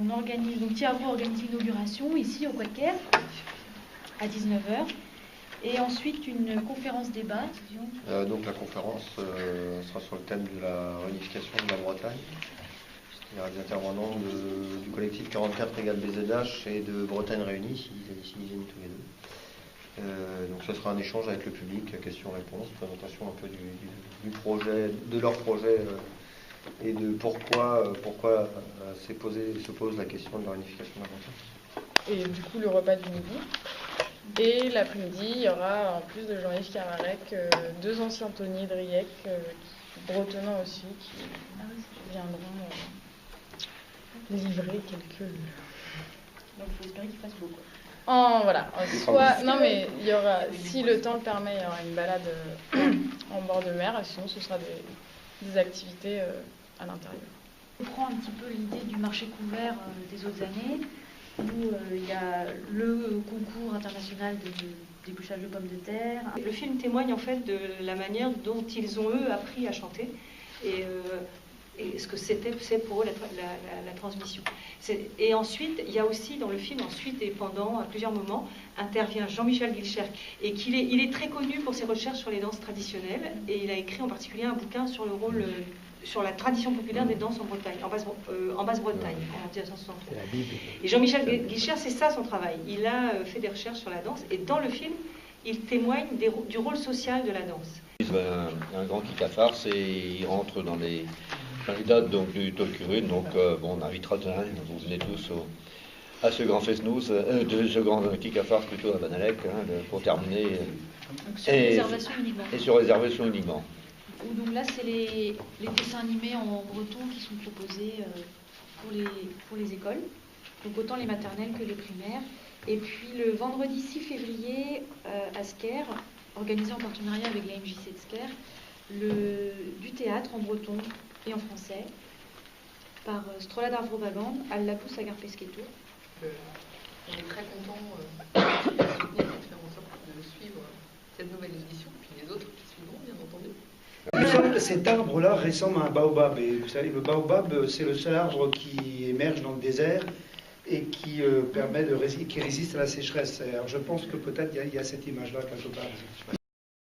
On organise, donc Thiago organise l'inauguration ici au Quad-Caire à 19 h. Et ensuite une conférence débat. Donc la conférence sera sur le thème de la réunification de la Bretagne. Il y aura des intervenants du collectif 44 égale BZH et de Bretagne Réunie, s'ils viennent tous les deux. Donc ce sera un échange avec le public, questions-réponses, présentation un peu du projet, de leur projet et de pourquoi se pose la question de la réunification de la Bretagne. Et du coup le repas du midi. Et l'après-midi, il y aura en plus de Jean-Yves Cararec, 2 anciens Tony Driec, bretonnants aussi, qui viendront livrer quelques... Donc il faut espérer qu'il fasse beau, quoi. Voilà. Non mais il y aura, si le temps le permet, il y aura une balade en bord de mer, et sinon ce sera des activités à l'intérieur. On prend un petit peu l'idée du marché couvert des autres années, où il y a le concours international de débouchage de pommes de terre. Le film témoigne en fait de la manière dont ils ont eux appris à chanter et ce que c'est pour eux la transmission. Et ensuite, il y a aussi dans le film, ensuite et pendant, à plusieurs moments, intervient Jean-Michel Guilcher, et il est très connu pour ses recherches sur les danses traditionnelles, et il a écrit en particulier un bouquin sur le rôle, sur la tradition populaire des danses en Bretagne, en Basse-Bretagne, en 1963. Et Jean-Michel Guilcher, c'est ça son travail. Il a fait des recherches sur la danse, et dans le film, il témoigne du rôle social de la danse. Un grand kick à farce, et il rentre dans les dates donc, du Tolkurun, donc on invitera, vous venez tous à ce grand fest-nous, ce grand kick à farce plutôt à Banalec, pour terminer. Donc sur réservation uniquement. Et sur réservation uniquement. Donc là, c'est les dessins animés en breton qui sont proposés pour les écoles, donc autant les maternelles que les primaires. Et puis le vendredi 6 février à Sker, organisé en partenariat avec la MJC de Sker, du théâtre en breton et en français par Strola d'Arvrovagand, Al Lapus Agar Pesqueto. On est très contents de faire en sorte de suivre cette nouvelle édition, puis les autres qui suivront, bien entendu. Cet arbre-là ressemble à un baobab. Et vous savez, le baobab, c'est le seul arbre qui émerge dans le désert et qui permet qui résiste à la sécheresse. Alors je pense que peut-être il y a cette image-là quelque part.